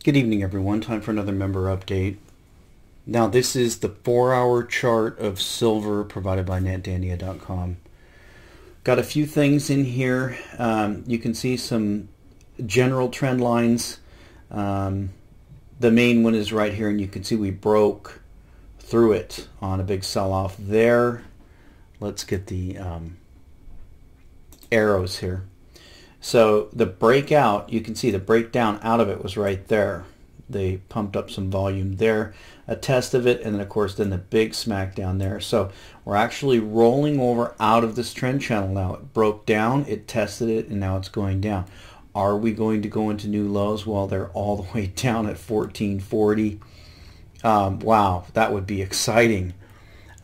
Good evening, everyone. Time for another member update. Now, this is the 4-hour chart of silver provided by netdania.com. Got a few things in here. You can see some general trend lines. The main one is right here, and you can see we broke through it on a big sell-off there. Let's get the arrows here. So the breakout, you can see the breakdown out of it was right there. They pumped up some volume there, a test of it, and then of course then the big smackdown there. So we're actually rolling over out of this trend channel now. It broke down, it tested it, and now it's going down. Are we going to go into new lows? Well, they're all the way down at 1440. Wow, that would be exciting.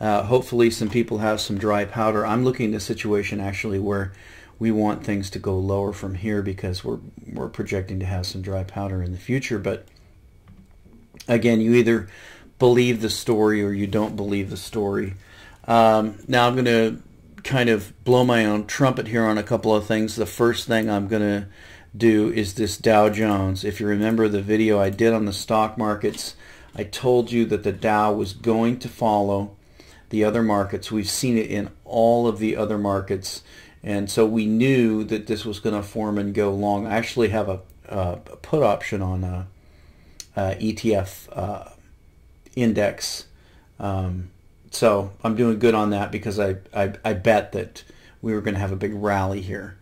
Hopefully some people have some dry powder. I'm looking at a situation actually where we want things to go lower from here because we're projecting to have some dry powder in the future. But again, you either believe the story or you don't believe the story. Now I'm going to kind of blow my own trumpet here on a couple of things. The first thing I'm going to do is this Dow Jones. If you remember the video I did on the stock markets, I told you that the Dow was going to follow the other markets. We've seen it in all of the other markets. And so we knew that this was going to form and go long. I actually have a put option on a ETF index. So I'm doing good on that because I bet that we were going to have a big rally here.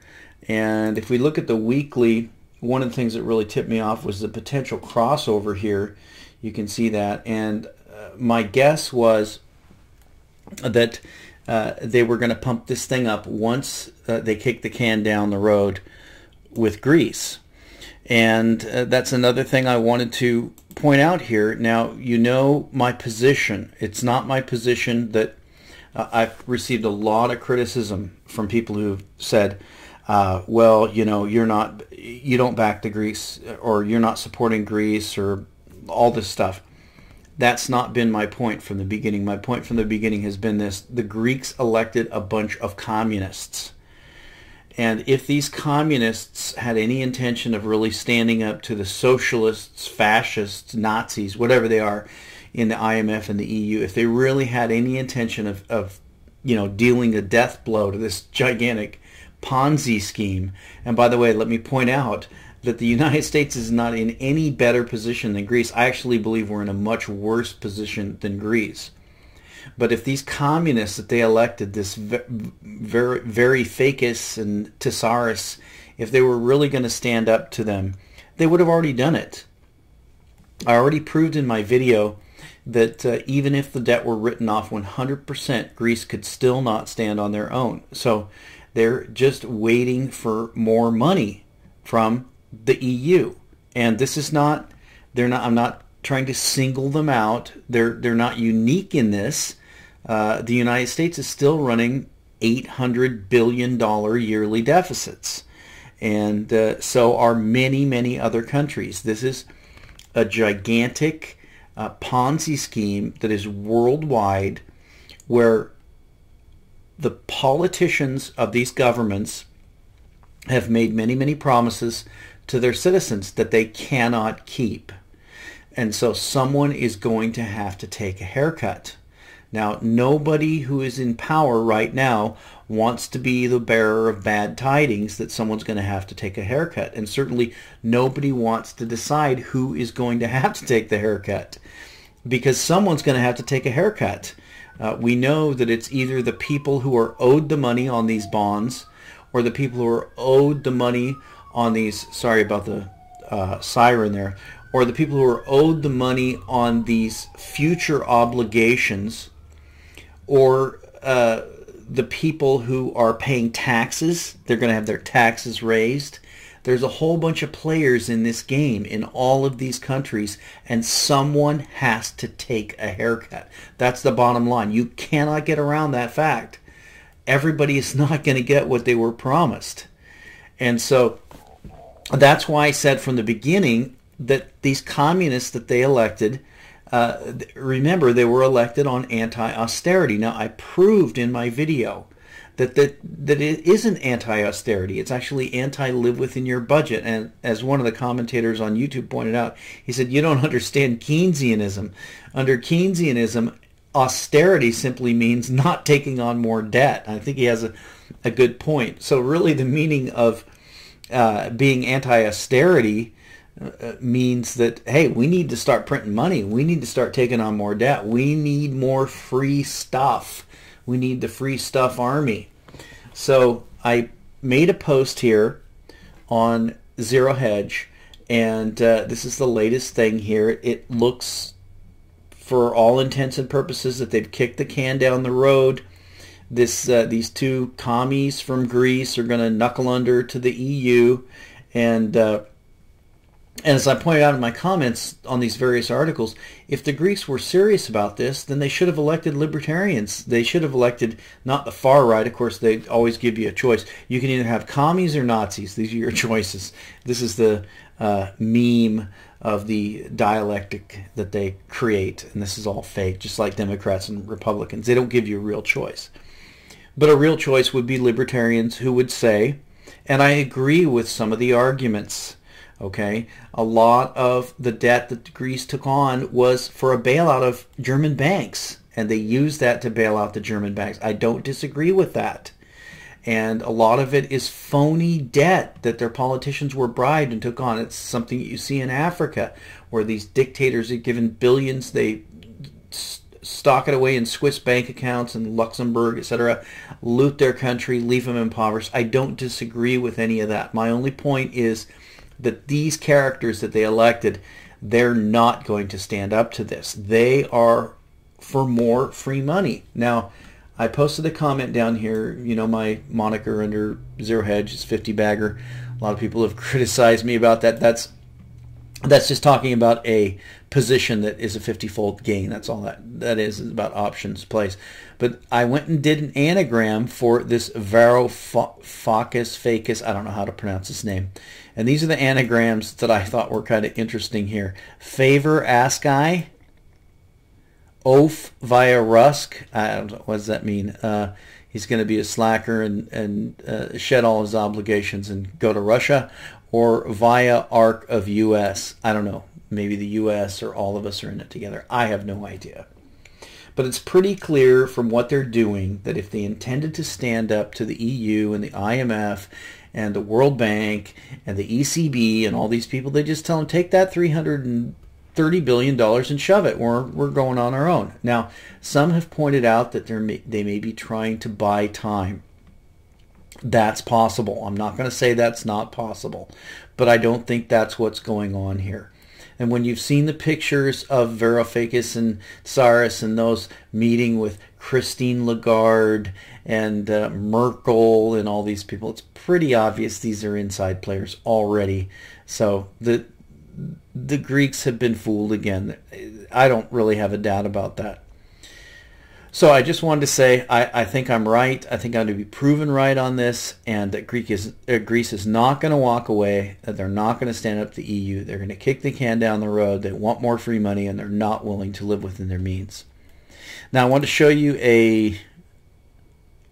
And if we look at the weekly, one of the things that really tipped me off was the potential crossover here. You can see that. And my guess was that they were going to pump this thing up once they kicked the can down the road with Greece. And that's another thing I wanted to point out here. Now, you know my position. It's not my position that I've received a lot of criticism from people who've said, well, you know, you don't back the Greece, or you're not supporting Greece, or all this stuff. That's not been my point from the beginning. My point from the beginning has been this: the Greeks elected a bunch of communists. And if these communists had any intention of really standing up to the socialists, fascists, Nazis, whatever they are in the IMF and the EU, if they really had any intention of dealing a death blow to this gigantic Ponzi scheme, and by the way, let me point out that the United States is not in any better position than Greece. I actually believe we're in a much worse position than Greece. But if these communists that they elected, this very Fakis and Tesaris, if they were really going to stand up to them, they would have already done it. I already proved in my video that even if the debt were written off 100%, Greece could still not stand on their own. So they're just waiting for more money from the EU. And this is not, I'm not trying to single them out. They're not unique in this. The United States is still running $800 billion yearly deficits. And so are many other countries. This is a gigantic Ponzi scheme that is worldwide, where the politicians of these governments have made many promises to their citizens that they cannot keep. And so someone is going to have to take a haircut. Now, nobody who is in power right now wants to be the bearer of bad tidings that someone's going to have to take a haircut. And certainly nobody wants to decide who is going to have to take the haircut, because someone's going to have to take a haircut. We know that it's either the people who are owed the money on these bonds, or the people who are owed the money on these, sorry about the siren there, or the people who are owed the money on these future obligations, or the people who are paying taxes. They're going to have their taxes raised. There's a whole bunch of players in this game in all of these countries, and someone has to take a haircut. That's the bottom line. You cannot get around that fact. Everybody is not going to get what they were promised. And so that's why I said from the beginning that these communists that they elected, remember, they were elected on anti-austerity. Now, I proved in my video that it isn't anti-austerity. It's actually anti-live within your budget. And as one of the commentators on YouTube pointed out, he said, you don't understand Keynesianism. Under Keynesianism, austerity simply means not taking on more debt. I think he has a good point. So really the meaning of being anti-austerity means that, hey, we need to start printing money. We need to start taking on more debt. We need more free stuff. We need the free stuff army. So I made a post here on Zero Hedge, and this is the latest thing here. It looks, for all intents and purposes, that they've kicked the can down the road. These two commies from Greece are going to knuckle under to the EU, and as I pointed out in my comments on these various articles, if the Greeks were serious about this, then they should have elected libertarians. They should have elected not the far right. Of course, they always give you a choice. You can either have commies or Nazis. These are your choices. This is the meme of the dialectic that they create, and this is all fake, just like Democrats and Republicans. They don't give you a real choice. But a real choice would be libertarians who would say, and I agree with some of the arguments, okay, a lot of the debt that Greece took on was for a bailout of German banks, and they used that to bail out the German banks. I don't disagree with that. And a lot of it is phony debt that their politicians were bribed and took on. It's something that you see in Africa, where these dictators are given billions, they stock it away in Swiss bank accounts and Luxembourg, etc., loot their country, leave them impoverished. I don't disagree with any of that. My only point is that these characters that they elected, they're not going to stand up to this. They are for more free money. Now, I posted a comment down here. You know, my moniker under Zero Hedge is 50 Bagger. A lot of people have criticized me about that. That's just talking about a position that is a 50-fold gain. That's all that is about options plays. But I went and did an anagram for this Varoufakis, I don't know how to pronounce his name. And these are the anagrams that I thought were kind of interesting here. Favor Askai, Oaf via Rusk. I don't know, what does that mean? He's going to be a slacker and shed all his obligations and go to Russia, or via arc of U.S. I don't know. Maybe the U.S. or all of us are in it together. I have no idea. But it's pretty clear from what they're doing that if they intended to stand up to the EU and the IMF and the World Bank and the ECB and all these people, they just tell them, take that $330 billion and shove it. We're going on our own. Now, some have pointed out that they may be trying to buy time. That's possible. I'm not going to say that's not possible, but I don't think that's what's going on here. And when you've seen the pictures of Varoufakis and Tsouras and those meeting with Christine Lagarde and Merkel and all these people, it's pretty obvious these are inside players already. So the Greeks have been fooled again. I don't really have a doubt about that. So I just wanted to say I think I'm right. I think I'm going to be proven right on this, and that Greece is not going to walk away, that they're not going to stand up to the EU. They're going to kick the can down the road. They want more free money, and they're not willing to live within their means. Now I want to show you a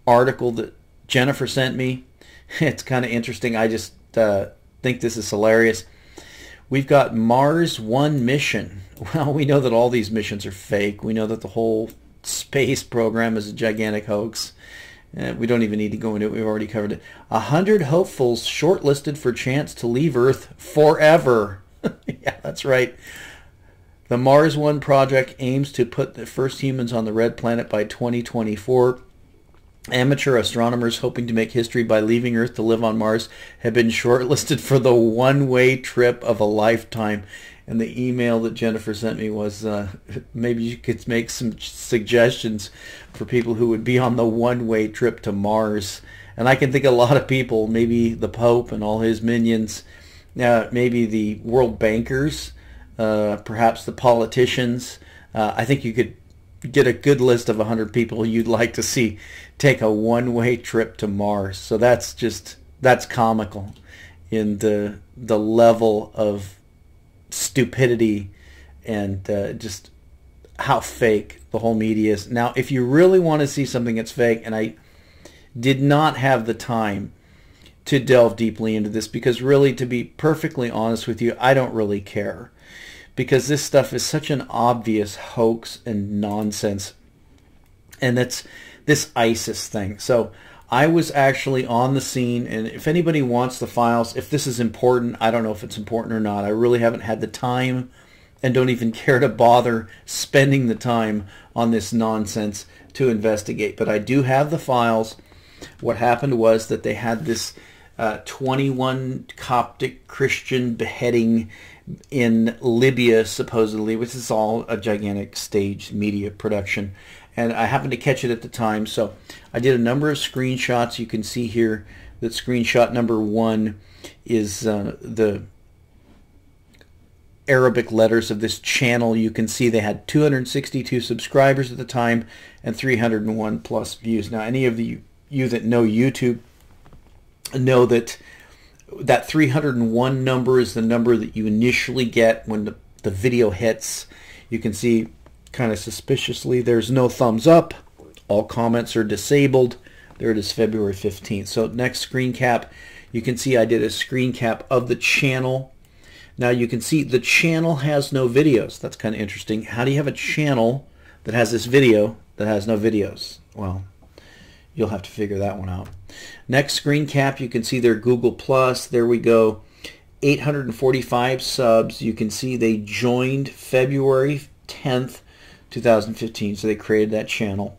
article that Jennifer sent me. It's kind of interesting. I just think this is hilarious. We've got Mars One mission. Well, we know that all these missions are fake. We know that the whole space program is a gigantic hoax. We don't even need to go into it. We've already covered it. 100 hopefuls shortlisted for chance to leave Earth forever. Yeah, that's right. The Mars One project aims to put the first humans on the red planet by 2024. Amateur astronomers hoping to make history by leaving Earth to live on Mars have been shortlisted for the one-way trip of a lifetime. And the email that Jennifer sent me was, maybe you could make some suggestions for people who would be on the one-way trip to Mars. And I can think of a lot of people, maybe the Pope and all his minions, maybe the world bankers, perhaps the politicians. I think you could get a good list of 100 people you'd like to see take a one-way trip to Mars. So that's comical in the level of stupidity and just how fake the whole media is. Now, if you really want to see something that's fake, and did not have the time to delve deeply into this, because really, to be perfectly honest with you, I don't really care, because this stuff is such an obvious hoax and nonsense. And that's this ISIS thing. So I was actually on the scene, and if anybody wants the files, if this is important, I don't know if it's important or not. I really haven't had the time and don't even care to bother spending the time on this nonsense to investigate. But I do have the files. What happened was that they had this 21 Coptic Christian beheading in Libya, supposedly, which is all a gigantic staged media production. And I happened to catch it at the time, so I did a number of screenshots. You can see here that screenshot number 1 is the Arabic letters of this channel. You can see they had 262 subscribers at the time and 301 plus views. Now, any of you that know YouTube know that that 301 number is the number that you initially get when the video hits. You can see kind of suspiciously there's no thumbs up. All comments are disabled. There it is, February 15th. So next screen cap, you can see I did a screen cap of the channel. Now you can see the channel has no videos. That's kind of interesting. How do you have a channel that has this video that has no videos? Well, you'll have to figure that one out. Next screen cap, you can see their Google Plus. There we go. 845 subs. You can see they joined February 10th, 2015. So they created that channel.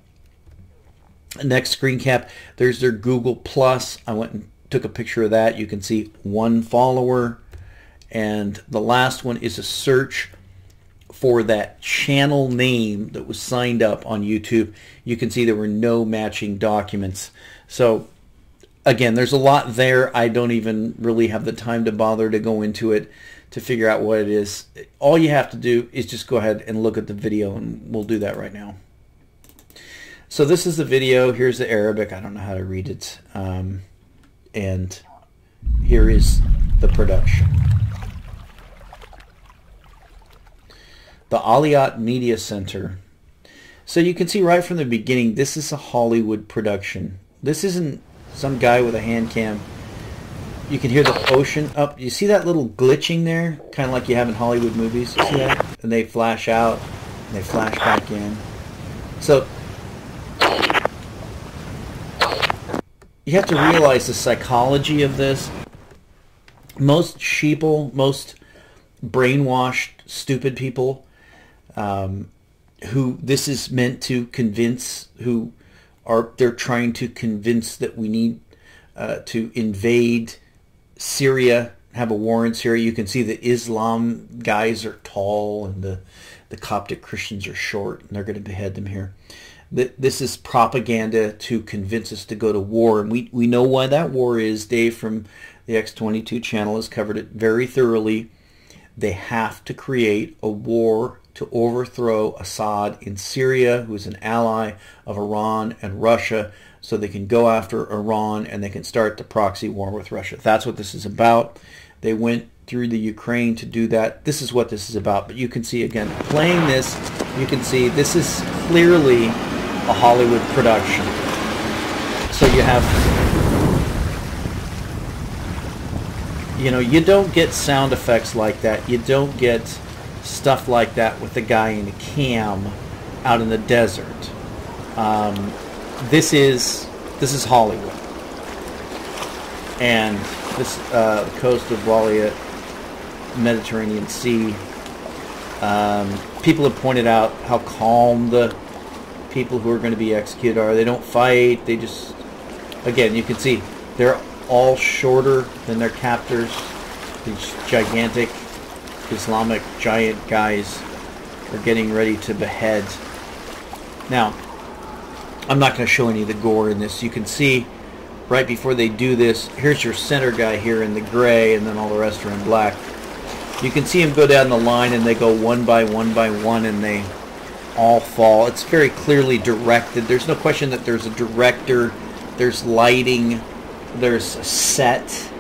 Next screen cap, there's their Google Plus. I went and took a picture of that. You can see 1 follower. And the last one is a search for that channel name that was signed up on YouTube. You can see there were no matching documents. So again, there's a lot there. I don't even really have the time to bother to go into it to figure out what it is. All you have to do is just go ahead and look at the video, and we'll do that right now. So this is the video. Here's the Arabic. I don't know how to read it. And here is the production. The Aliyat Media Center. So you can see right from the beginning, this is a Hollywood production. This isn't some guy with a hand cam. You can hear the ocean up. You see that little glitching there? Kind of like you have in Hollywood movies. You see that? And they flash out, and they flash back in. So you have to realize the psychology of this. Most sheeple, most brainwashed, stupid people who this is meant to convince, they're trying to convince that we need to invade Syria, have a war in Syria. You can see the Islam guys are tall and the Coptic Christians are short, and they're going to behead them here. This is propaganda to convince us to go to war, and we know why that war is. Dave from the X22 channel has covered it very thoroughly. They have to create a war to overthrow Assad in Syria, who is an ally of Iran and Russia, so they can go after Iran and they can start the proxy war with Russia. That's what this is about. They went through the Ukraine to do that. This is what this is about. But you can see, again, playing this, you can see this is clearly a Hollywood production. So you have, you know, you don't get sound effects like that. You don't get stuff like that with the guy in a cam out in the desert. This is Hollywood, and this the coast of Walia, Mediterranean Sea. People have pointed out how calm the people who are going to be executed are. They don't fight. They just, again, you can see they're all shorter than their captors. These gigantic Islamic giant guys are getting ready to behead. Now, I'm not going to show any of the gore in this. You can see right before they do this, here's your center guy here in the gray, and then all the rest are in black. You can see him go down the line, and they go one by one, and they all fall. It's very clearly directed. There's no question that there's a director, there's lighting, there's a set.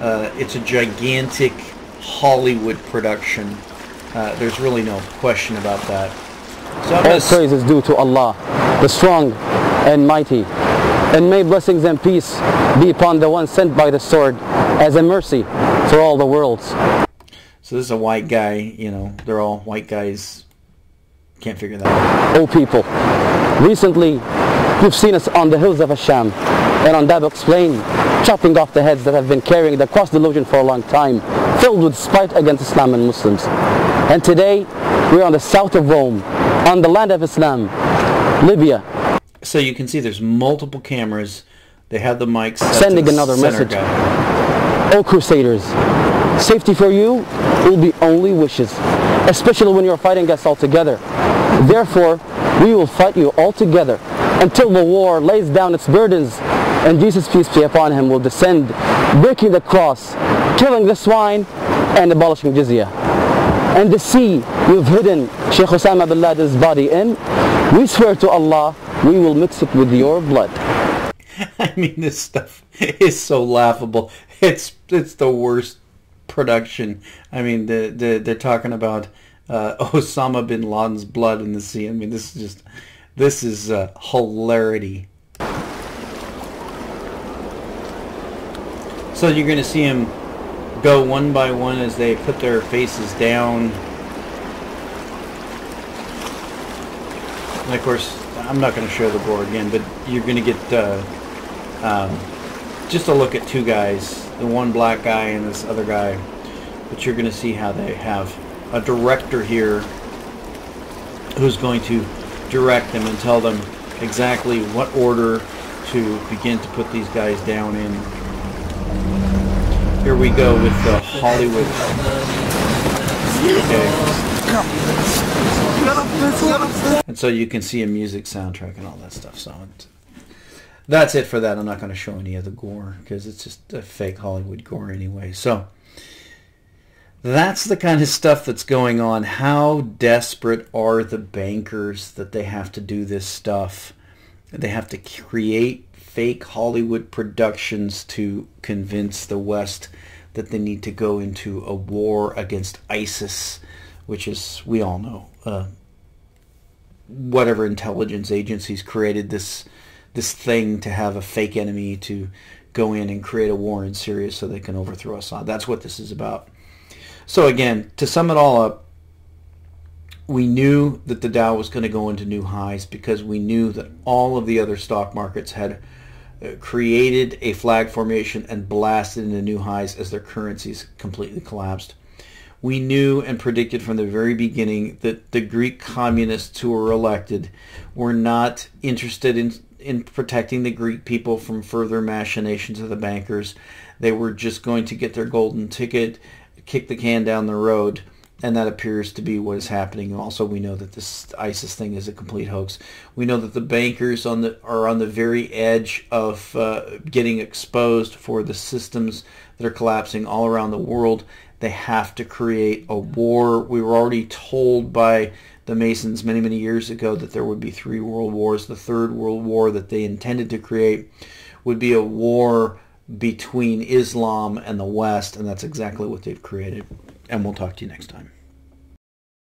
It's a gigantic Hollywood production. There's really no question about that. So all praise is due to Allah, the strong and mighty. and may blessings and peace be upon the one sent by the sword as a mercy for all the worlds. So this is a white guy, you know, they're all white guys. Can't figure that out. O people, recently you've seen us on the hills of Asham and on Dabaq's plain, chopping off the heads that have been carrying the cross delusion for a long time, filled with spite against Islam and Muslims. And today, we're on the south of Rome, on the land of Islam, Libya. So you can see there's multiple cameras. They have the mics sending another message. Guy. O Crusaders, safety for you will be only wishes, especially when you're fighting us all together. Therefore, we will fight you all together until the war lays down its burdens and Jesus, peace be upon him, will descend, breaking the cross, killing the swine, and abolishing jizya. And the sea you've hidden Sheikh Osama bin Laden's body in, we swear to Allah, we will mix it with your blood. I mean, this stuff is so laughable. It's the worst production. I mean, they're talking about Osama bin Laden's blood in the sea. I mean, this is hilarity. So you're going to see him go one by one as they put their faces down. And of course, I'm not going to show the gore again, but you're going to get just a look at two guys, the one black guy and this other guy. But you're going to see how they have a director here who's going to direct them and tell them exactly what order to begin to put these guys down in. Here we go with the Hollywood. Okay. And so you can see a music soundtrack and all that stuff. So that's it for that. I'm not going to show any of the gore because it's just a fake Hollywood gore anyway. So that's the kind of stuff that's going on. How desperate are the bankers that they have to do this stuff? They have to create fake Hollywood productions to convince the West that they need to go into a war against ISIS, which is, we all know, whatever intelligence agencies created this thing to have a fake enemy to go in and create a war in Syria so they can overthrow Assad. That's what this is about. So again, to sum it all up, we knew that the Dow was going to go into new highs because we knew that all of the other stock markets had created a flag formation and blasted into new highs as their currencies completely collapsed. We knew and predicted from the very beginning that the Greek communists who were elected were not interested in protecting the Greek people from further machinations of the bankers. They were just going to get their golden ticket, kick the can down the road, and that appears to be what is happening. Also, we know that this ISIS thing is a complete hoax. We know that the bankers are on the very edge of getting exposed for the systems that are collapsing all around the world. They have to create a war. We were already told by the Masons many, many years ago that there would be 3 world wars. The third world war that they intended to create would be a war between Islam and the West, and that's exactly what they've created. And we'll talk to you next time.